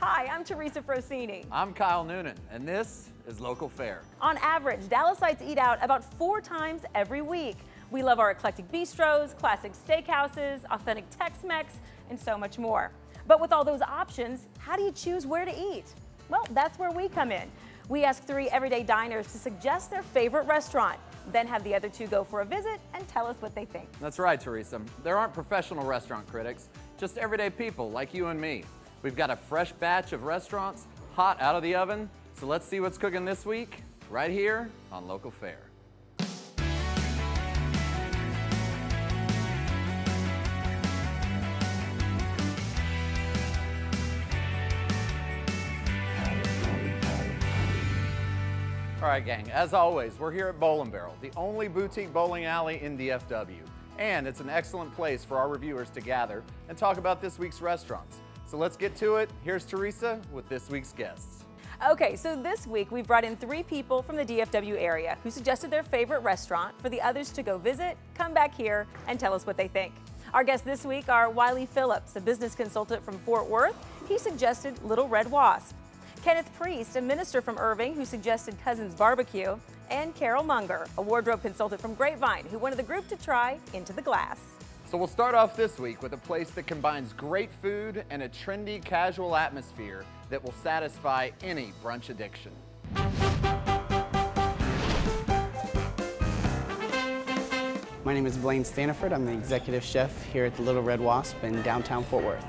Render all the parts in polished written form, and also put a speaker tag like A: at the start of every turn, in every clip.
A: Hi, I'm Teresa Frosini.
B: I'm Kyle Noonan, and this is Local Fare.
A: On average, Dallasites eat out about 4 times every week. We love our eclectic bistros, classic steakhouses, authentic Tex-Mex, and so much more. But with all those options, how do you choose where to eat? Well, that's where we come in. We ask 3 everyday diners to suggest their favorite restaurant, then have the other 2 go for a visit and tell us what they think.
B: That's right, Teresa. There aren't professional restaurant critics, just everyday people like you and me. We've got a fresh batch of restaurants, hot out of the oven, so let's see what's cooking this week, right here on Local Fare. All right, gang, as always, we're here at Bowl & Barrel, the only boutique bowling alley in DFW. And it's an excellent place for our reviewers to gather and talk about this week's restaurants. So let's get to it. Here's Teresa with this week's guests.
A: Okay, so this week we've brought in 3 people from the DFW area who suggested their favorite restaurant for the others to go visit, come back here, and tell us what they think. Our guests this week are Wiley Phillips, a business consultant from Fort Worth. He suggested Little Red Wasp. Kenneth Priest, a minister from Irving, who suggested Cousins Barbecue, and Carol Munger, a wardrobe consultant from Grapevine, who wanted the group to try Into the Glass.
B: So we'll start off this week with a place that combines great food and a trendy, casual atmosphere that will satisfy any brunch addiction.
C: My name is Blaine Staniford. I'm the executive chef here at the Little Red Wasp in downtown Fort Worth.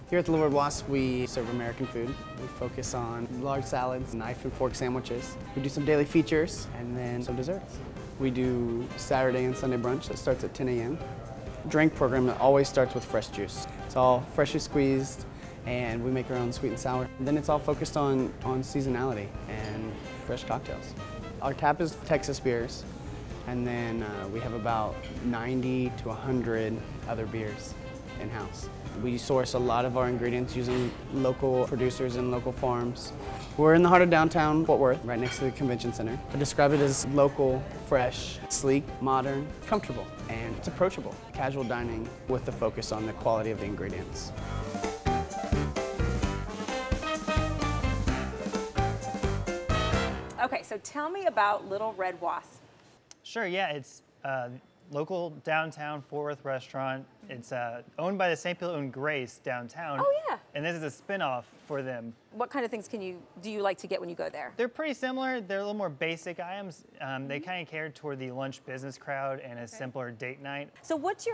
C: Here at the Little Red Wasp, we serve American food. We focus on large salads, knife and fork sandwiches. We do some daily features and then some desserts. We do Saturday and Sunday brunch that starts at 10 a.m. Drink program that always starts with fresh juice. It's all freshly squeezed and we make our own sweet and sour. And then it's all focused on seasonality and fresh cocktails. Our tap is Texas beers and then we have about 90 to 100 other beers in-house. We source a lot of our ingredients using local producers and local farms. We're in the heart of downtown Fort Worth, right next to the convention center. I describe it as local, fresh, sleek, modern, comfortable, and it's approachable. Casual dining with the focus on the quality of the ingredients.
A: Okay, so tell me about Little Red Wasp.
D: Sure, yeah, it's a local downtown Fort Worth restaurant. It's owned by the same people who own Grace downtown.
A: Oh, yeah.
D: And this is a spin-off for them.
A: What kind of things do you like to get when you go there?
D: They're pretty similar. They're a little more basic items. They kind of cater toward the lunch business crowd and a simpler date night.
A: So what's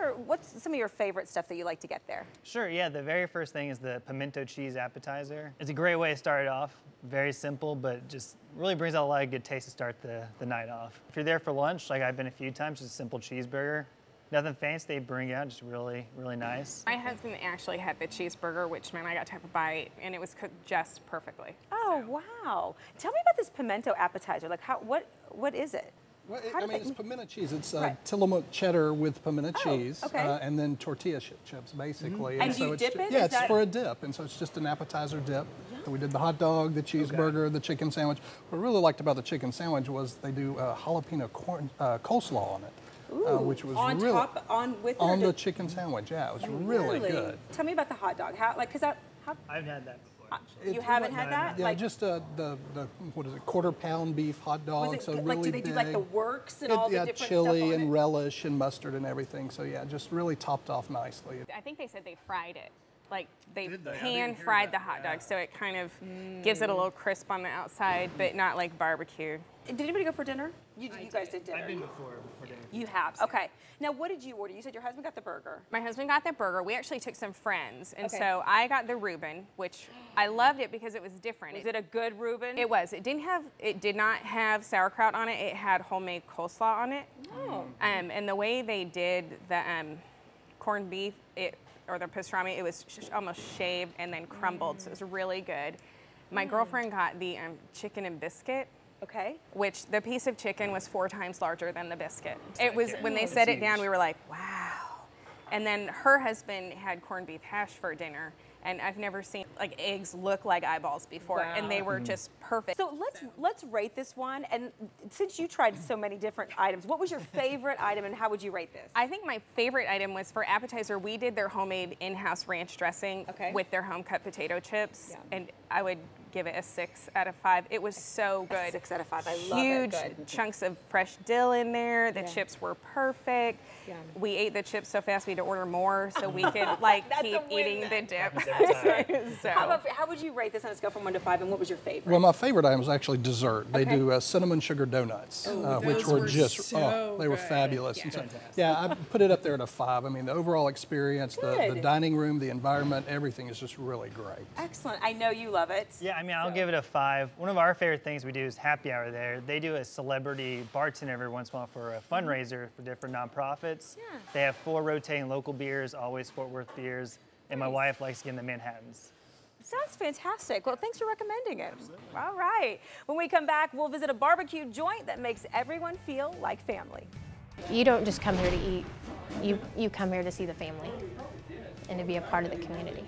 A: some of your favorite stuff that you like to get there?
D: Sure, yeah, the very first thing is the pimento cheese appetizer. It's a great way to start it off. Very simple, but just really brings out a lot of good taste to start the night off. If you're there for lunch, like I've been a few times, just a simple cheeseburger. Nothing fancy, they bring out, just really, really nice.
E: My husband actually had the cheeseburger, which meant I got to have a bite, and it was cooked just perfectly.
A: Oh, wow. Tell me about this pimento appetizer. Like, what is it?
F: Well, it's pimento cheese. It's
A: Right.
F: Tillamook cheddar with pimento cheese,
A: okay.
F: and then tortilla chips, basically.
A: And
F: so
A: you
F: it's
A: dip it?
F: Yeah,
A: Is
F: it's
A: that-
F: for a dip, and so it's just an appetizer dip. So we did the hot dog, the cheeseburger, the chicken sandwich. What I really liked about the chicken sandwich was they do jalapeno coleslaw on it. Which was
A: on
F: really
A: top, with
F: on the chicken sandwich. Yeah, it was really good.
A: Tell me about the hot dog. I've
D: had that before.
A: You haven't had that?
F: Yeah,
A: Like,
F: just the what is it, quarter-pound beef hot dog.
A: was it
F: so
A: good?
F: really
A: Like, do they
F: big.
A: do like the works and all the different
F: chili
A: stuff on
F: and
A: it?
F: relish and mustard and everything. So yeah, just really topped off nicely.
E: I think they said they fried it. Like they pan-fried the hot dog, so it kind of gives it a little crisp on the outside, but not like barbecue.
A: Did anybody go for dinner? You guys did dinner.
D: I've been before dinner.
A: You have. Okay. Now, what did you order? You said your husband got the burger.
E: My husband got the burger. We actually took some friends, and
A: Okay.
E: so I got the Reuben, which I loved it because it was different.
A: Was it a good Reuben?
E: It was. It did not have sauerkraut on it. It had homemade coleslaw on it.
A: Oh.
E: And the way they did the corned beef, or the pastrami, it was almost shaved and then crumbled, so it was really good. My girlfriend got the chicken and biscuit.
A: Okay.
E: Which the piece of chicken was 4 times larger than the biscuit. It was, when they set it down, we were like, wow. And then her husband had corned beef hash for dinner, and I've never seen like eggs look like eyeballs before, and they were just perfect.
A: So let's rate this one. And since you tried so many different items, what was your favorite item, and how would you rate this?
E: I think my favorite item was for appetizer. We did their homemade in-house ranch dressing with their home-cut potato chips, and I would give it a 6 out of 5. It was so good.
A: 6 out of 5. I love it.
E: Huge chunks of fresh dill in there. The chips were perfect. We ate the chips so fast we had to order more so we could like keep eating the dip. So.
A: How would you rate this on a scale from 1 to 5, and what was your favorite?
F: Well, my favorite item was actually dessert. They do cinnamon sugar donuts, which were just, they were fabulous. And so, I put it up there at a 5. I mean, the overall experience, the dining room, the environment, everything is just really great.
A: Excellent. I know you love it.
D: Yeah, I mean, I'll give it a 5. One of our favorite things we do is happy hour there. They do a celebrity bartender every once in a while for a fundraiser for different nonprofits. They have 4 rotating local beers, always Fort Worth beers, and my wife likes getting the Manhattans.
A: Sounds fantastic. Well, thanks for recommending it. Absolutely. All right. When we come back, we'll visit a barbecue joint that makes everyone feel like family.
G: You don't just come here to eat. You come here to see the family and to be a part of the community.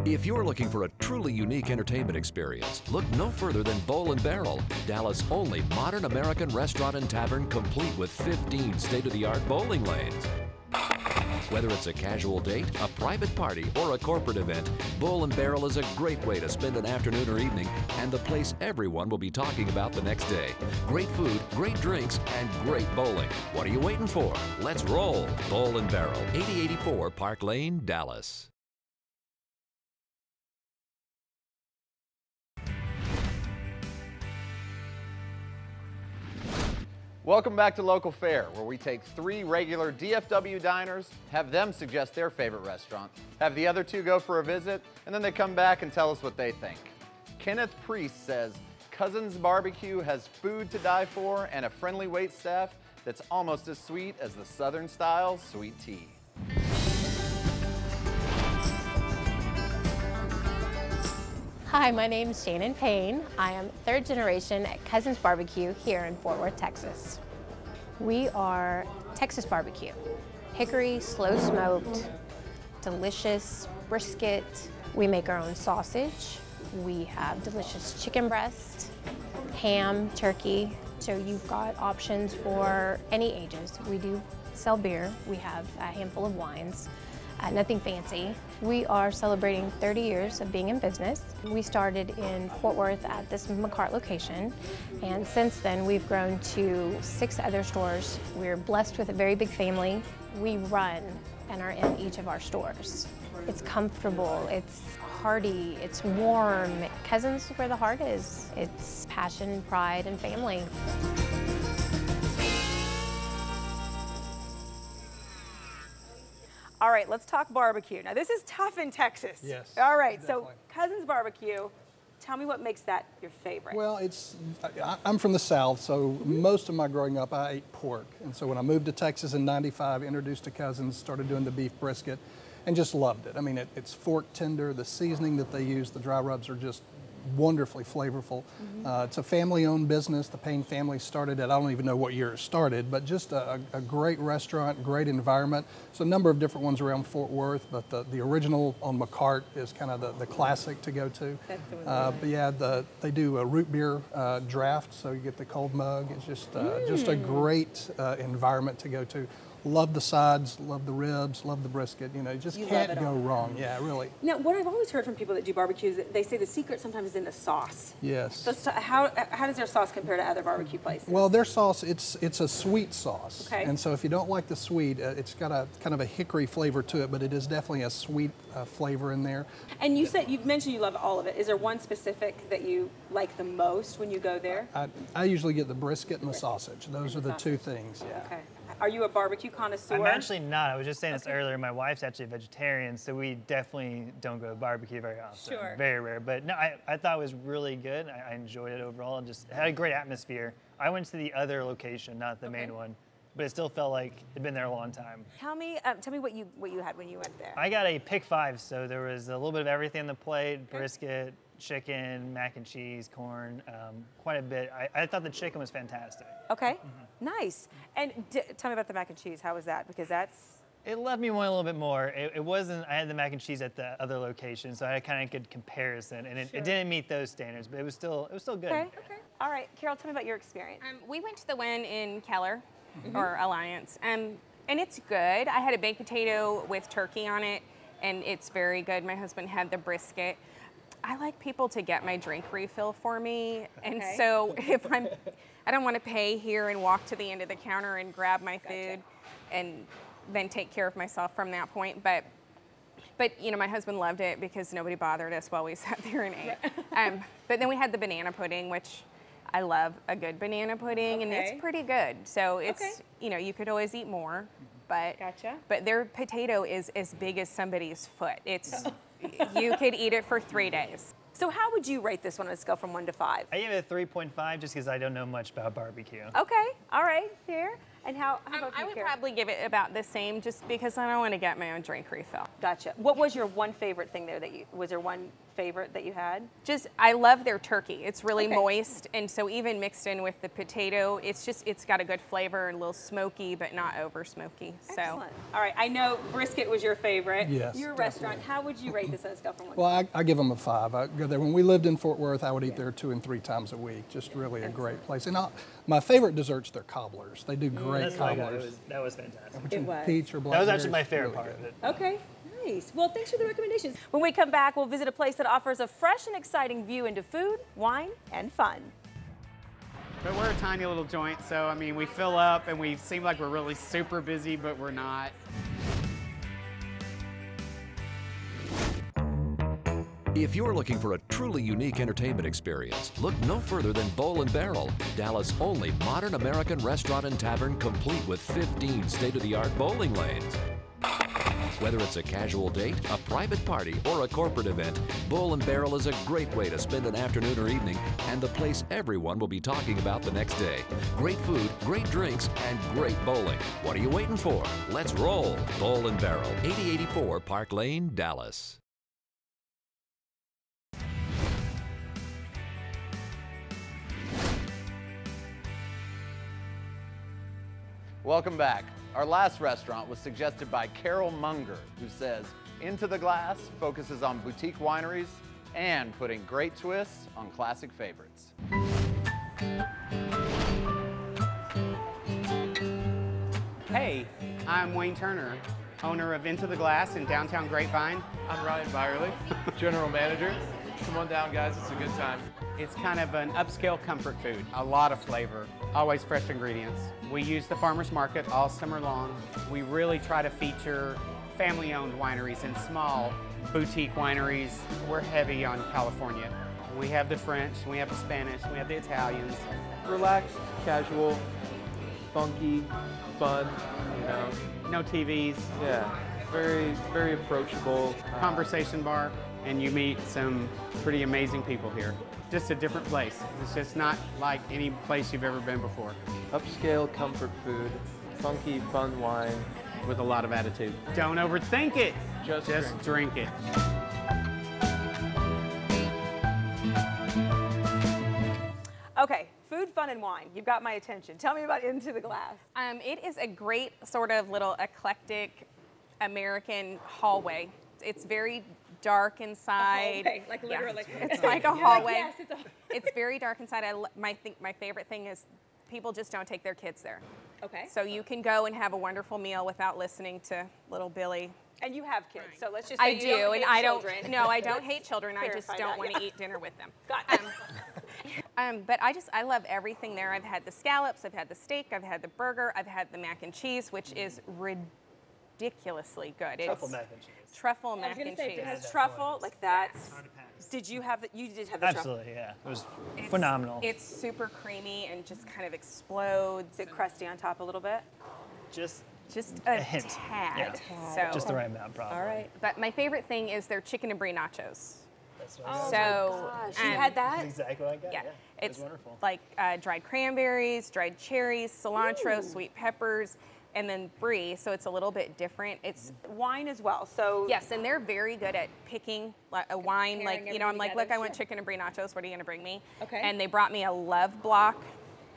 H: If you're looking for a truly unique entertainment experience, look no further than Bowl & Barrel, Dallas' only modern American restaurant and tavern complete with 15 state-of-the-art bowling lanes. Whether it's a casual date, a private party, or a corporate event, Bowl & Barrel is a great way to spend an afternoon or evening and the place everyone will be talking about the next day. Great food, great drinks, and great bowling. What are you waiting for? Let's roll. Bowl & Barrel, 8084 Park Lane, Dallas.
B: Welcome back to Local Fare, where we take 3 regular DFW diners, have them suggest their favorite restaurant, have the other 2 go for a visit, and then they come back and tell us what they think. Kenneth Priest says, Cousins Barbecue has food to die for and a friendly wait staff that's almost as sweet as the Southern-style sweet tea.
G: Hi, my name is Shannon Payne. I am 3rd generation at Cousins Barbecue here in Fort Worth, Texas. We are Texas barbecue. Hickory, slow smoked, delicious brisket. We make our own sausage. We have delicious chicken breast, ham, turkey. So you've got options for any ages. We do sell beer. We have a handful of wines. Nothing fancy. We are celebrating 30 years of being in business. We started in Fort Worth at this McCart location, and since then we've grown to 6 other stores. We're blessed with a very big family. We run and are in each of our stores. It's comfortable, it's hearty, it's warm. Cousins is where the heart is. It's passion, pride, and family.
A: All right, let's talk barbecue. Now, this is tough in Texas.
F: Yes.
A: All right,
F: definitely.
A: So Cousins Barbecue, tell me what makes that your favorite.
F: Well, I'm from the South, so most of my growing up I ate pork. And so when I moved to Texas in '95, introduced to Cousins, started doing the beef brisket, and just loved it. I mean, it's fork tender, the seasoning that they use, the dry rubs are just wonderfully flavorful. It's a family-owned business. The Payne family started it. I don't even know what year it started, but just a great restaurant, great environment. So a number of different ones around Fort Worth, but the original on McCart is kind of the classic to go to. But yeah, they do a root beer draft, so you get the cold mug. It's just a great environment to go to. Love the sides, love the ribs, love the brisket. You know, you just can't go wrong. Yeah, really.
A: Now, what I've always heard from people that do barbecues, they say the secret sometimes is in the sauce.
F: Yes.
A: So how does their sauce compare to other barbecue places?
F: Well, their sauce, it's a sweet sauce.
A: Okay.
F: And so if you don't like the sweet, it's got a kind of a hickory flavor to it, but it is definitely a sweet flavor in there.
A: And you've mentioned you love all of it. Is there one specific that you like the most when you go there?
F: I usually get the brisket and the sausage. Those are the 2 things, yeah.
A: Okay. Are you a barbecue connoisseur?
D: I'm actually not. I was just saying this earlier. My wife's actually a vegetarian, so we definitely don't go to barbecue very often.
A: Sure.
D: Very rare. But no, I thought it was really good. I enjoyed it overall. Just had a great atmosphere. I went to the other location, not the main one, but it still felt like it'd been there a long time.
A: Tell me what you had when you went there.
D: I got a pick 5, so there was a little bit of everything on the plate: brisket, chicken, mac and cheese, corn, quite a bit. I thought the chicken was fantastic.
A: Okay, nice. And tell me about the mac and cheese. How was that? Because that's
D: It left me wanting a little bit more. It wasn't, I had the mac and cheese at the other location, so I had kind of good comparison, and it didn't meet those standards, but it was still good.
A: Okay. All right, Carol, tell me about your experience.
E: We went to the one in Keller, or Alliance, and it's good. I had a baked potato with turkey on it, and it's very good. My husband had the brisket. I like people to get my drink refill for me, and so if I don't want to pay here and walk to the end of the counter and grab my food, and then take care of myself from that point. But you know, my husband loved it because nobody bothered us while we sat there and ate. But then we had the banana pudding, which I love a good banana pudding, and it's pretty good. So it's, you know, you could always eat more, but but their potato is as big as somebody's foot. It's you could eat it for 3 days.
A: So how would you rate this one on a scale from 1 to 5?
D: I gave it a 3.5 just because I don't know much about barbecue.
A: Okay, all right, fair. And how about
E: I
A: you,
E: would
A: Carol?
E: probably give it about the same, just because I don't want to get my own drink refill.
A: Gotcha. What was your one favorite thing there was there one favorite that you had?
E: Just, I love their turkey. It's really moist, and so even mixed in with the potato, it's got a good flavor and a little smoky, but not over smoky.
A: Excellent. All right, I know brisket was your favorite.
F: Yes,
A: Your restaurant, how would you rate this on a scale from 1 to 5?
F: Well, I give them a 5. I go there. When we lived in Fort Worth, I would eat there 2 and 3 times a week. Just really a great place. And my favorite dessert's their cobblers. They do great cobblers.
D: That was fantastic.
A: It was.
F: Peach or
D: That was actually
F: blackberries,
D: my favorite
F: really
D: part
F: good.
D: of it.
A: Okay, nice. Well, thanks for the recommendations. When we come back, we'll visit a place that offers a fresh and exciting view into food, wine, and fun.
I: But we're a tiny little joint, so I mean, we fill up and we seem like we're really super busy, but we're not.
H: If you're looking for a truly unique entertainment experience, look no further than Bowl & Barrel, Dallas' only modern American restaurant and tavern complete with 15 state-of-the-art bowling lanes. Whether it's a casual date, a private party, or a corporate event, Bowl & Barrel is a great way to spend an afternoon or evening, and the place everyone will be talking about the next day. Great food, great drinks, and great bowling. What are you waiting for? Let's roll. Bowl & Barrel, 8084 Park Lane, Dallas.
B: Welcome back. Our last restaurant was suggested by Carol Munger, who says, Into the Glass focuses on boutique wineries and putting great twists on classic favorites.
I: Hey, I'm Wayne Turner, owner of Into the Glass in downtown Grapevine.
J: I'm Ryan Byerly, general manager. Come on down, guys. It's a good time.
I: It's kind of an upscale comfort food. A lot of flavor, always fresh ingredients. We use the farmer's market all summer long. We really try to feature family-owned wineries and small boutique wineries. We're heavy on California. We have the French, we have the Spanish, we have the Italians.
J: Relaxed, casual, funky, fun, you know.
I: No TVs.
J: Yeah, very, very approachable.
I: Conversation bar, and you meet some pretty amazing people here. Just a different place. It's just not like any place you've ever been before.
J: Upscale comfort food, funky, fun wine.
I: With a lot of attitude. Don't overthink it.
J: Just
I: drink it.
A: Okay, food, fun, and wine. You've got my attention. Tell me about Into the Glass.
E: It is a great sort of little eclectic American hallway. It's very dark inside.
A: Hallway, like literally.
E: Yeah. It's like a hallway.
A: Yes,
E: It's very dark inside. My favorite thing is people just don't take their kids there.
A: Okay.
E: So you can go and have a wonderful meal without listening to little Billy.
A: And you have kids, so let's just say
E: I
A: you
E: do,
A: don't
E: and
A: hate
E: I don't.
A: children.
E: No, I don't hate children. I just
A: clarify
E: don't
A: that,
E: want
A: yeah.
E: to eat dinner with them.
A: Got it.
E: But I love everything there. I've had the scallops, I've had the steak, I've had the burger, I've had the mac and cheese, which is ridiculously good.
D: Truffle mac and cheese.
E: Truffle mac and cheese.
A: It has truffle, like that's. Did you have? You did have the truffle.
D: Absolutely, yeah. It was phenomenal.
E: It's super creamy and just kind of explodes.
A: Is it crusty on top a little bit?
D: Just
E: a
D: hint.
E: tad.
D: Yeah.
E: So,
D: Just the right amount, probably.
A: All right.
E: but my favorite thing is their chicken and brie nachos.
D: That's what I got.
E: So
A: Gosh, you had that?
D: That's exactly what I got.
E: Yeah,
D: It
E: it's
D: was wonderful.
E: like dried cranberries, dried cherries, cilantro, sweet peppers, and then brie. So it's a little bit different. It's
A: Wine as well. So
E: yes, and they're very good at picking like a wine. Like
A: Pairing
E: you know, I'm like,
A: everything
E: look, I
A: together,
E: want
A: sure.
E: chicken and brie nachos. What are you gonna bring me?
A: Okay.
E: And they brought me a love block.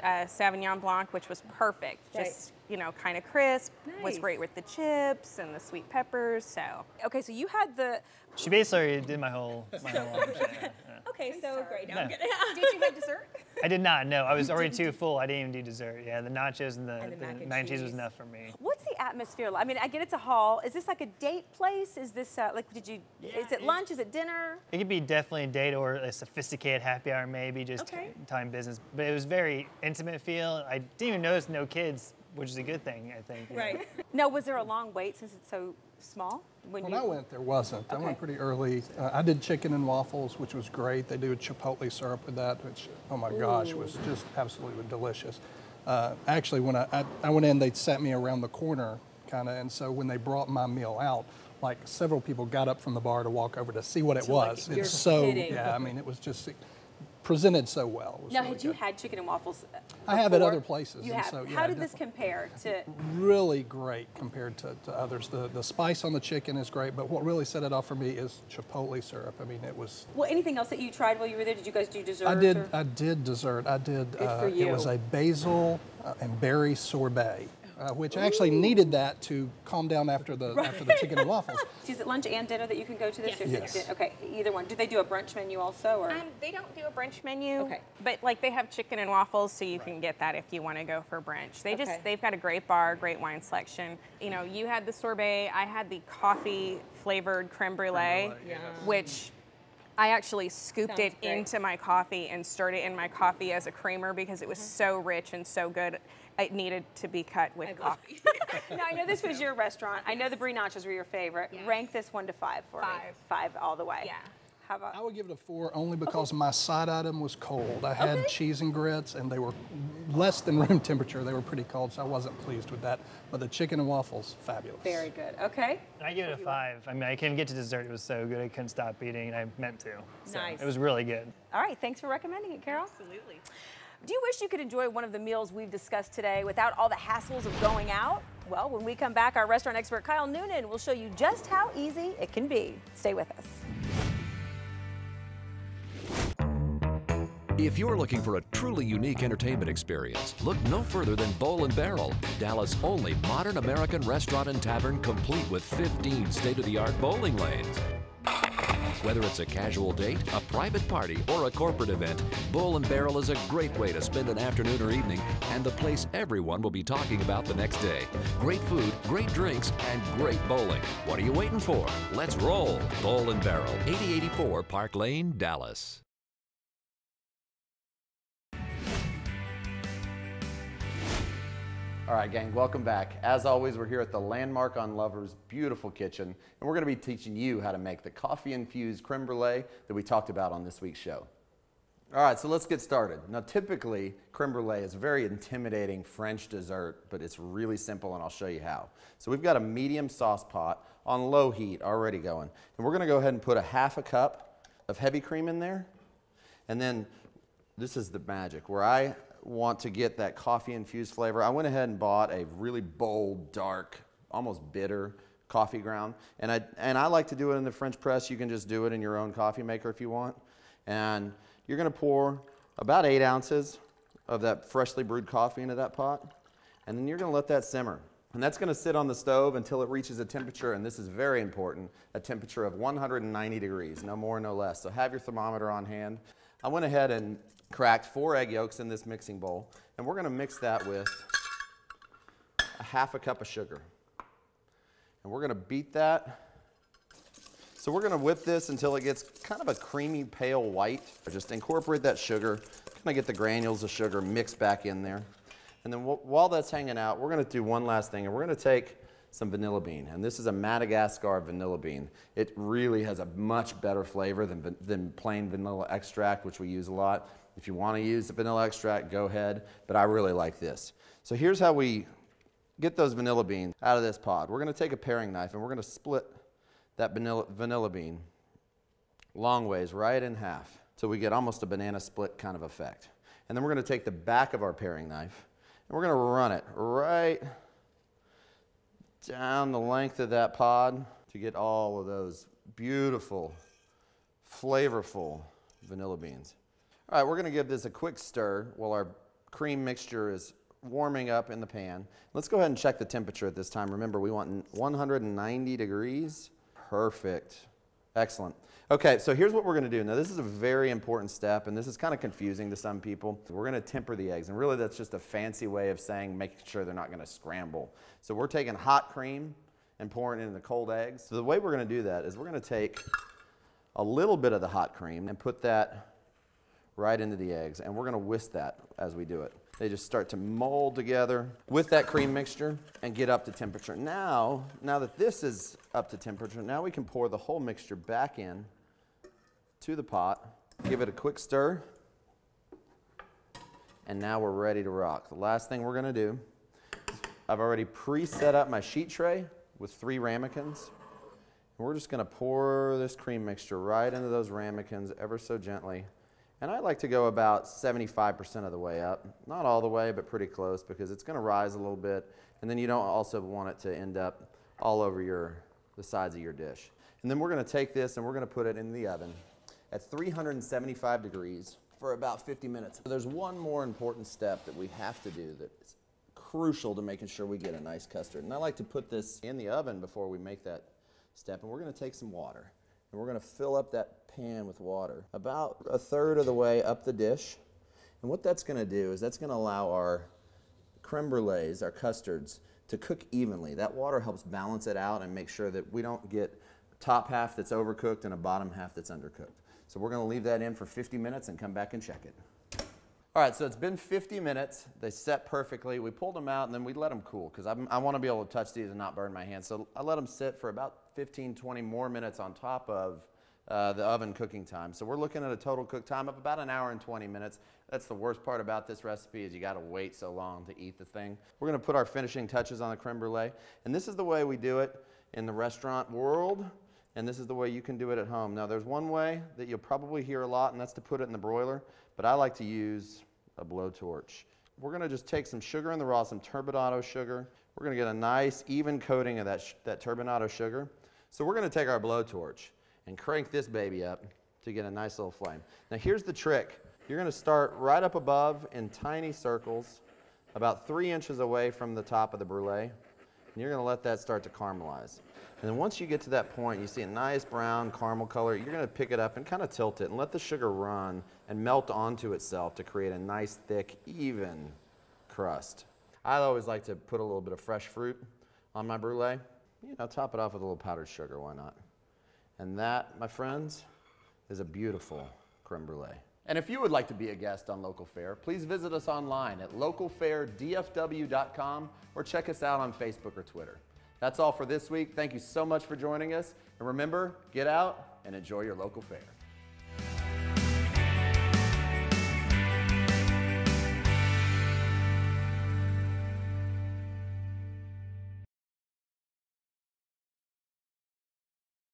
E: Sauvignon Blanc, which was perfect.
A: Right.
E: Just, you know, kind of crisp. Was
A: Nice.
E: great with the chips and the sweet peppers. So
A: Okay, so you had the.
D: She basically did my whole lunch. Yeah.
A: Okay, so great. Now
D: No.
A: I'm gonna. Did you have dessert?
D: I did not, no. I was already too full. I didn't even do dessert. Yeah, the nachos and the mac and cheese was enough for me.
A: What's the atmosphere like? I mean, I get it's a hall. Is this like a date place? Is this like, is it lunch? Is it dinner?
D: It could be definitely a date or a sophisticated happy hour, maybe just time business. But it was very intimate feel. I didn't even notice no kids, which is a good thing, I think.
A: Right. Now, was there a long wait since it's so small?
F: When I went, there wasn't. I went pretty early. I did chicken and waffles, which was great. They do a chipotle syrup with that, which, oh my gosh, was just absolutely delicious. Actually, when I went in, they sat me around the corner, kind of, and so when they brought my meal out, like several people got up from the bar to walk over to see what it was.
A: Like,
F: it's so,
A: kidding.
F: yeah, I mean, it was just presented so well. It was
A: Now,
F: really
A: had you
F: good.
A: had chicken and waffles before?
F: I have at other places.
A: You
F: and
A: have.
F: so, yeah,
A: How did this
F: definitely.
A: compare to?
F: Really great compared to others. The spice on the chicken is great, but what really set it off for me is chipotle syrup. I mean, it was.
A: Well, anything else that you tried while you were there? Did you guys do dessert?
F: I did dessert. I did.
A: for
F: It
A: you.
F: was a basil and berry sorbet, which I actually needed that to calm down after the chicken and waffles.
A: Is it lunch and dinner that you can go to this?
E: Yes.
F: Yes.
A: Okay, either one. Do they do a brunch menu also, or?
E: they don't do a brunch menu.
A: Okay.
E: But like they have chicken and waffles, so you can get that if you want to go for brunch. They've got a great bar, great wine selection. You know, you had the sorbet. I had the coffee flavored creme brulee, which I actually scooped it into my coffee and stirred it in my coffee as a creamer because it was so rich and so good. It needed to be cut with coffee.
A: Now, I know this was your restaurant. I know the brie nachos were your favorite.
E: Yes.
A: Rank this 1 to 5 for me. 5 all the way.
E: Yeah.
A: How about?
F: I would give it a 4 only because my side item was cold. I had cheese and grits, and they were less than room temperature. They were pretty cold, so I wasn't pleased with that. But the chicken and waffles, fabulous.
A: Very good. Okay.
D: I give it a 5. I mean, I couldn't get to dessert. It was so good. I couldn't stop eating, and I meant to. So
A: Nice.
D: It was really good.
A: All right. Thanks for recommending it, Carol.
E: Absolutely.
A: Do you wish you could enjoy one of the meals we've discussed today without all the hassles of going out? Well, when we come back, our restaurant expert Kyle Noonan will show you just how easy it can be. Stay with us.
H: If you're looking for a truly unique entertainment experience, look no further than Bowl & Barrel, Dallas' only modern American restaurant and tavern complete with 15 state-of-the-art bowling lanes. Whether it's a casual date, a private party, or a corporate event, Bowl & Barrel is a great way to spend an afternoon or evening and the place everyone will be talking about the next day. Great food, great drinks, and great bowling. What are you waiting for? Let's roll. Bowl & Barrel, 8084 Park Lane, Dallas.
B: All right, gang, welcome back. As always, we're here at the Landmark on Lover's beautiful kitchen, and we're going to be teaching you how to make the coffee-infused creme brulee that we talked about on this week's show. All right, so let's get started. Now, typically, creme brulee is a very intimidating French dessert, but it's really simple, and I'll show you how. So we've got a medium sauce pot on low heat already going, and we're going to go ahead and put a ½ cup of heavy cream in there, and then this is the magic, where I want to get that coffee infused flavor. I went ahead and bought a really bold, dark, almost bitter coffee ground, and I like to do it in the French press. You can just do it in your own coffee maker if you want. And you're going to pour about 8 ounces of that freshly brewed coffee into that pot, and then you're going to let that simmer. And that's going to sit on the stove until it reaches a temperature, and this is very important, a temperature of 190 degrees, no more, no less. So have your thermometer on hand. I went ahead and cracked 4 egg yolks in this mixing bowl, and we're going to mix that with a ½ cup of sugar. And we're going to beat that. So we're going to whip this until it gets kind of a creamy pale white. Just incorporate that sugar, kind of get the granules of sugar mixed back in there. And then while that's hanging out, we're going to do one last thing, and we're going to take some vanilla bean, and this is a Madagascar vanilla bean. It really has a much better flavor than plain vanilla extract, which we use a lot. If you want to use the vanilla extract, go ahead, but I really like this. So here's how we get those vanilla beans out of this pod. We're going to take a paring knife, and we're going to split that vanilla bean long ways, right in half, till we get almost a banana split kind of effect. And then we're going to take the back of our paring knife, and we're going to run it right down the length of that pod to get all of those beautiful, flavorful vanilla beans. All right, we're going to give this a quick stir while our cream mixture is warming up in the pan. Let's go ahead and check the temperature at this time. Remember, we want 190 degrees. Perfect. Excellent. Okay, so here's what we're gonna do. Now this is a very important step, and this is kind of confusing to some people. We're gonna temper the eggs, and really that's just a fancy way of saying making sure they're not gonna scramble. So we're taking hot cream and pouring it in the cold eggs. So the way we're gonna do that is we're gonna take a little bit of the hot cream and put that right into the eggs, and we're gonna whisk that as we do it. They just start to mold together with that cream mixture and get up to temperature. Now that this is up to temperature, now we can pour the whole mixture back in to the pot, give it a quick stir, and now we're ready to rock. The last thing we're gonna do, I've already pre-set up my sheet tray with 3 ramekins. And we're just gonna pour this cream mixture right into those ramekins ever so gently. And I like to go about 75% of the way up. Not all the way, but pretty close, because it's gonna rise a little bit, and then you don't also want it to end up all over the sides of your dish. And then we're gonna take this and we're gonna put it in the oven at 375 degrees for about 50 minutes. So there's one more important step that we have to do that's crucial to making sure we get a nice custard. And I like to put this in the oven before we make that step, and we're gonna take some water. And we're gonna fill up that pan with water about 1/3 of the way up the dish. And what that's gonna do is that's gonna allow our creme brulees, our custards, to cook evenly. That water helps balance it out and make sure that we don't get a top half that's overcooked and a bottom half that's undercooked. So we're gonna leave that in for 50 minutes and come back and check it. All right, so it's been 50 minutes. They set perfectly. We pulled them out and then we let them cool because I want to be able to touch these and not burn my hands. So I let them sit for about 15, 20 more minutes on top of the oven cooking time. So we're looking at a total cook time of about 1 hour and 20 minutes. That's the worst part about this recipe is you got to wait so long to eat the thing. We're going to put our finishing touches on the creme brulee. And this is the way we do it in the restaurant world. And this is the way you can do it at home. Now there's one way that you'll probably hear a lot, and that's to put it in the broiler. But I like to use a blowtorch. We're gonna just take some sugar in the raw, some turbinado sugar. We're gonna get a nice even coating of that turbinado sugar. So we're gonna take our blowtorch and crank this baby up to get a nice little flame. Now here's the trick. You're gonna start right up above in tiny circles, about 3 inches away from the top of the brulee, and you're gonna let that start to caramelize. And then once you get to that point, you see a nice brown caramel color, you're gonna pick it up and kind of tilt it and let the sugar run and melt onto itself to create a nice, thick, even crust. I always like to put a little bit of fresh fruit on my brulee. You know, top it off with a little powdered sugar, why not? And that, my friends, is a beautiful creme brulee. And if you would like to be a guest on Local Fare, please visit us online at localfaredfw.com or check us out on Facebook or Twitter. That's all for this week. Thank you so much for joining us. And remember, get out and enjoy your local fare.